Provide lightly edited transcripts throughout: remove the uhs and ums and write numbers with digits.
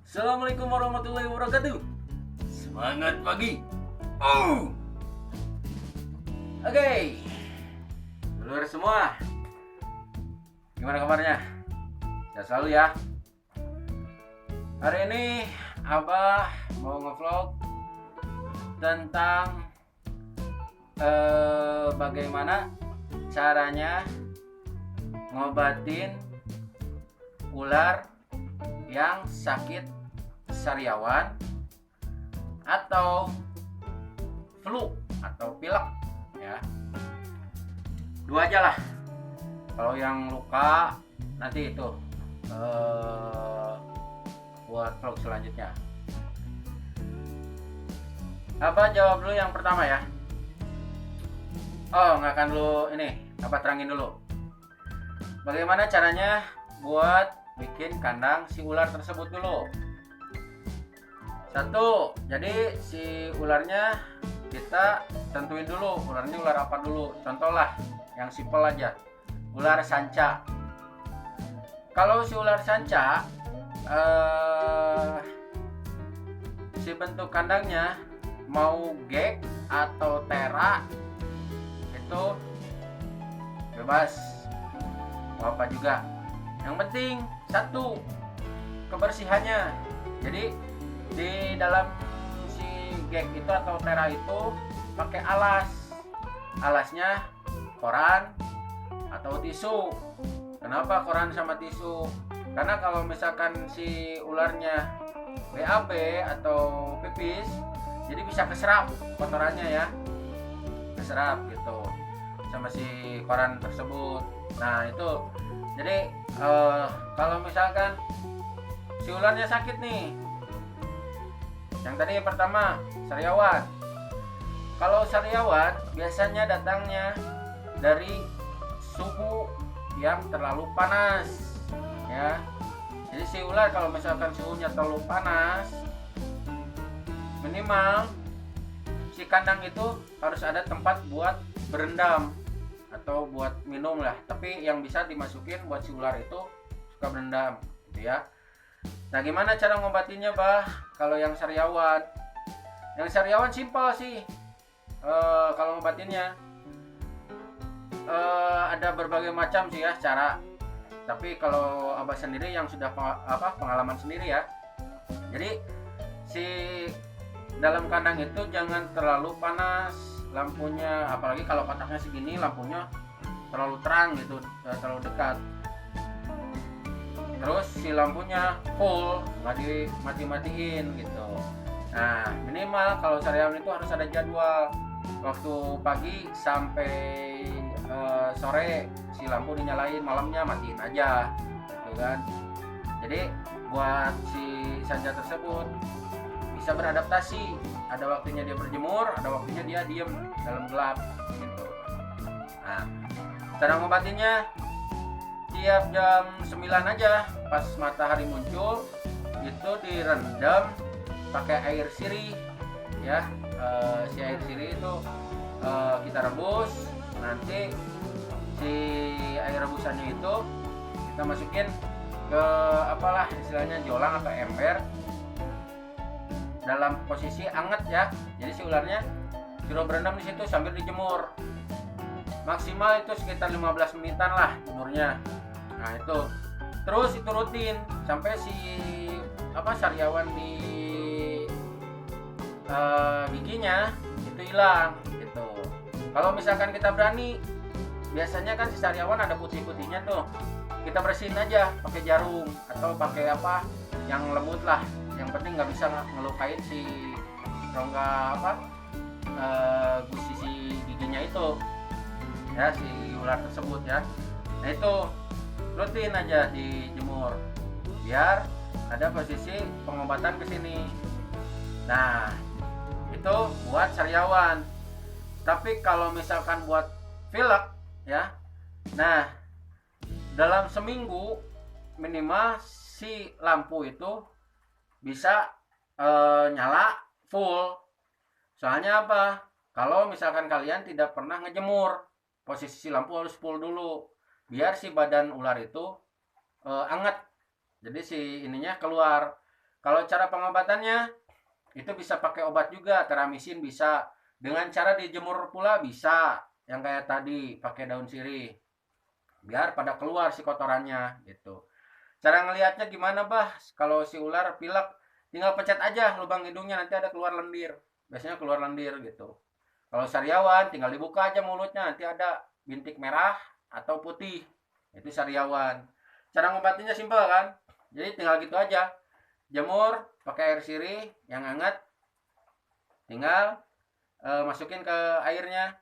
Assalamualaikum warahmatullahi wabarakatuh. Semangat pagi. Oh. Oke. Dulur semua. Gimana kabarnya? Sehat selalu ya. Hari ini Abah mau ngevlog tentang bagaimana caranya ngobatin ular yang sakit sariawan atau flu atau pilek ya. Dua aja lah. Kalau yang luka nanti itu buat vlog selanjutnya. Apa jawab dulu yang pertama ya? Oh, nggak akan dulu ini, apa terangin dulu. Bagaimana caranya buat bikin kandang si ular tersebut dulu. Satu, jadi si ularnya kita tentuin dulu ularnya ular apa dulu. Contoh lah yang simpel aja, ular sanca. Kalau si ular sanca si bentuk kandangnya mau gek atau tera itu bebas, mau apa juga. Yang penting satu, kebersihannya. Jadi di dalam si gek itu atau tera itu pakai alasnya koran atau tisu. Kenapa koran sama tisu? Karena kalau misalkan si ularnya BAB atau pipis, jadi bisa keserap kotorannya ya, keserap gitu sama si koran tersebut. Nah itu jadi kalau misalkan si ularnya sakit nih, yang tadi yang pertama sariawan. Kalau sariawan biasanya datangnya dari suhu yang terlalu panas ya. Jadi si ular kalau misalkan suhunya terlalu panas, minimal si kandang itu harus ada tempat buat berendam atau buat minum lah, tapi yang bisa dimasukin buat si ular itu suka berendam gitu ya. Nah gimana cara ngobatinnya bah? Kalau yang sariawan simpel sih. Kalau ngobatinnya ada berbagai macam sih ya cara, tapi kalau Abah sendiri yang sudah pengalaman sendiri ya. Jadi si dalam kandang itu jangan terlalu panas lampunya, apalagi kalau kotaknya segini lampunya terlalu terang gitu, terlalu dekat. Terus si lampunya full, nggak dimati-matiin gitu. Nah minimal kalau sariawan itu harus ada jadwal, waktu pagi sampai sore si lampu dinyalain, malamnya matiin aja gitu kan. Jadi buat si sanca tersebut bisa beradaptasi, ada waktunya dia berjemur, ada waktunya dia diem dalam gelap gitu. Nah cara ngobatinnya tiap jam 9 aja pas matahari muncul itu direndam pakai air sirih ya. Si air sirih itu kita rebus, nanti si air rebusannya itu kita masukin ke apalah istilahnya jolang atau ember dalam posisi anget ya. Jadi si ularnya suruh berendam di situ sambil dijemur. Maksimal itu sekitar 15 menitan lah jemurnya. Nah itu terus itu rutin sampai si sariawan di giginya itu hilang gitu. Kalau misalkan kita berani, biasanya kan si sariawan ada putih-putihnya tuh, kita bersihin aja pakai jarum atau pakai apa yang lembut lah. Yang penting nggak bisa ngelukain si rongga gusi si giginya itu ya, si ular tersebut ya. Nah itu rutin aja dijemur biar ada posisi pengobatan ke sini. Nah itu buat sariawan. Tapi kalau misalkan buat pilek ya, nah dalam seminggu minimal si lampu itu bisa nyala full. Soalnya apa? Kalau misalkan kalian tidak pernah ngejemur, posisi lampu harus full dulu biar si badan ular itu anget. Jadi si ininya keluar. Kalau cara pengobatannya itu bisa pakai obat juga, teramisin bisa. Dengan cara dijemur pula bisa. Yang kayak tadi pakai daun sirih. Biar pada keluar si kotorannya gitu. Cara ngelihatnya gimana, Bah? Kalau si ular pilek, tinggal pencet aja lubang hidungnya, nanti ada keluar lendir. Biasanya keluar lendir gitu. Kalau sariawan tinggal dibuka aja mulutnya, nanti ada bintik merah atau putih. Itu sariawan. Cara ngobatinya simpel kan? Jadi tinggal gitu aja. Jemur pakai air sirih yang hangat. Tinggal masukin ke airnya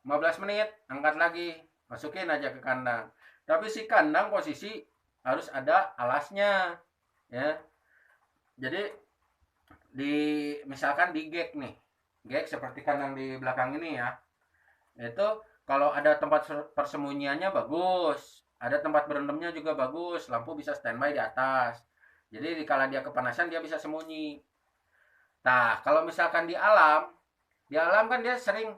15 menit, angkat lagi, masukin aja ke kandang. Tapi si kandang posisi harus ada alasnya ya. Jadi misalkan di gek nih, gek seperti kandang di belakang ini ya, itu kalau ada tempat persembunyiannya bagus, ada tempat berendamnya juga bagus, lampu bisa standby di atas, jadi kala dia kepanasan dia bisa sembunyi. Nah kalau misalkan di alam kan dia sering,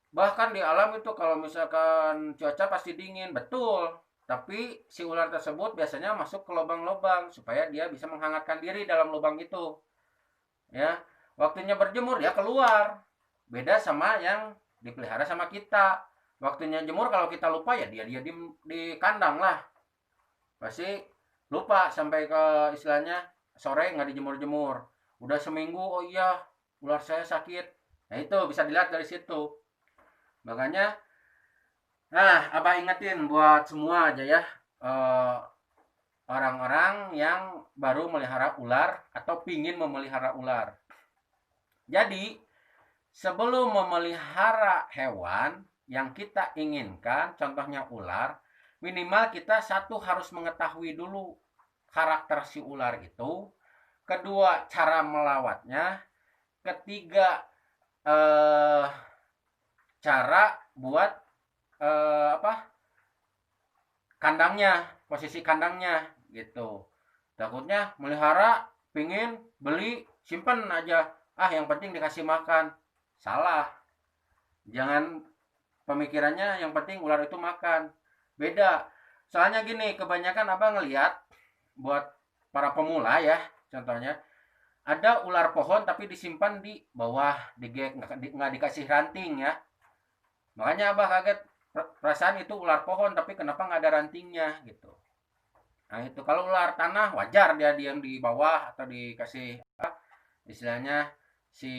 bahkan di alam itu kalau misalkan cuaca pasti dingin, betul, tapi si ular tersebut biasanya masuk ke lubang-lubang supaya dia bisa menghangatkan diri dalam lubang itu ya. Waktunya berjemur dia keluar, beda sama yang dipelihara sama kita. Waktunya jemur kalau kita lupa ya dia di kandang lah, pasti lupa sampai ke istilahnya sore nggak dijemur-jemur, udah seminggu, oh iya ular saya sakit. Nah itu bisa dilihat dari situ. Makanya Abah ingetin buat semua aja ya, orang-orang yang baru melihara ular atau pingin memelihara ular. Jadi sebelum memelihara hewan yang kita inginkan, contohnya ular, minimal kita satu harus mengetahui dulu karakter si ular itu, kedua cara melawatnya, ketiga cara buat kandangnya, posisi kandangnya gitu. Takutnya melihara pingin beli simpen aja, yang penting dikasih makan. Salah. Jangan pemikirannya yang penting ular itu makan, beda. Soalnya gini, kebanyakan abang ngelihat buat para pemula ya, contohnya ada ular pohon tapi disimpan di bawah, digek, nggak dikasih ranting ya. Makanya abah kaget, perasaan itu ular pohon tapi kenapa nggak ada rantingnya gitu. Nah itu kalau ular tanah wajar dia diam di bawah atau dikasih istilahnya si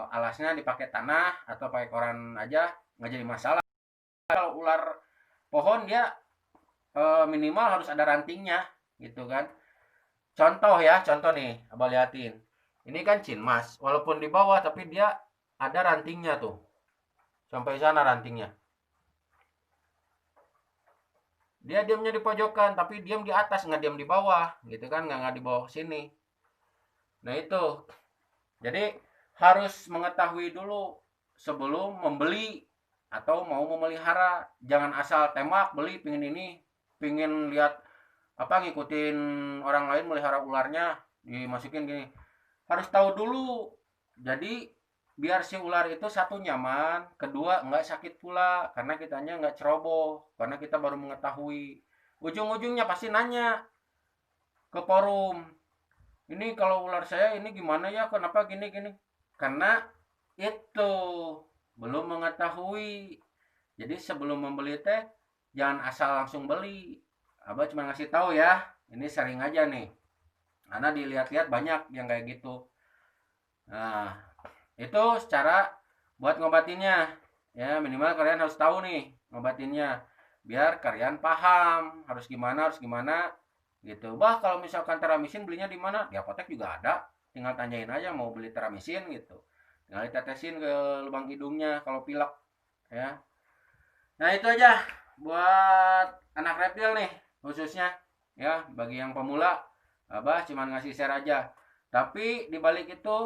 alasnya dipakai tanah atau pakai koran aja, nggak jadi masalah. Kalau ular pohon dia minimal harus ada rantingnya gitu kan. Contoh ya, contoh nih abah liatin, ini kan cinmas, walaupun di bawah tapi dia ada rantingnya tuh, sampai sana rantingnya. Dia diamnya di pojokan tapi diam di atas, nggak diam di bawah gitu kan, nggak di bawah sini. Nah itu jadi harus mengetahui dulu sebelum membeli atau mau memelihara. Jangan asal tembak beli, pingin ini, pingin lihat ngikutin orang lain melihara ularnya, dimasukin gini. Harus tahu dulu. Jadi biar si ular itu satu nyaman, kedua nggak sakit pula karena kitanya nggak ceroboh, karena kita baru mengetahui. Ujung-ujungnya pasti nanya ke forum, ini kalau ular saya ini gimana ya, kenapa gini gini, karena itu belum mengetahui. Jadi sebelum membeli teh jangan asal langsung beli. Abah cuma ngasih tahu ya, ini sering aja nih, karena dilihat-lihat banyak yang kayak gitu. Nah itu secara buat ngobatinnya ya, minimal kalian harus tahu nih ngobatinnya biar kalian paham harus gimana gitu. Bah kalau misalkan teramisin belinya di mana, di apotek juga ada, tinggal tanyain aja mau beli teramisin gitu, tinggal ditetesin ke lubang hidungnya kalau pilek ya. Nah itu aja buat anak reptil nih khususnya ya, bagi yang pemula abah cuma ngasih share aja. Tapi di balik itu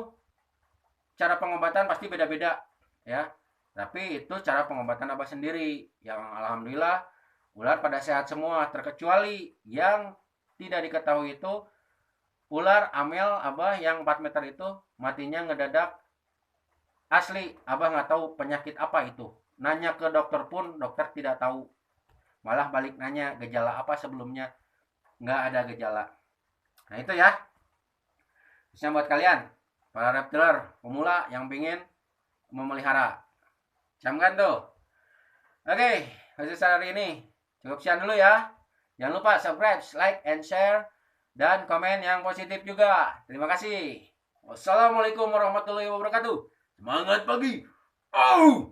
cara pengobatan pasti beda-beda ya. Tapi itu cara pengobatan Abah sendiri yang alhamdulillah ular pada sehat semua, terkecuali yang tidak diketahui itu ular amel Abah yang 4 meter itu matinya ngedadak. Asli Abah nggak tahu penyakit apa itu. Nanya ke dokter pun dokter tidak tahu. Malah balik nanya gejala apa sebelumnya, nggak ada gejala. Nah itu ya, khususnya buat kalian para reptiler pemula yang pengen memelihara. Camkan tuh. Oke, khusus hari ini cukup sekian dulu ya. Jangan lupa subscribe, like, and share, dan komen yang positif juga. Terima kasih. Wassalamualaikum warahmatullahi wabarakatuh. Semangat pagi. Oh!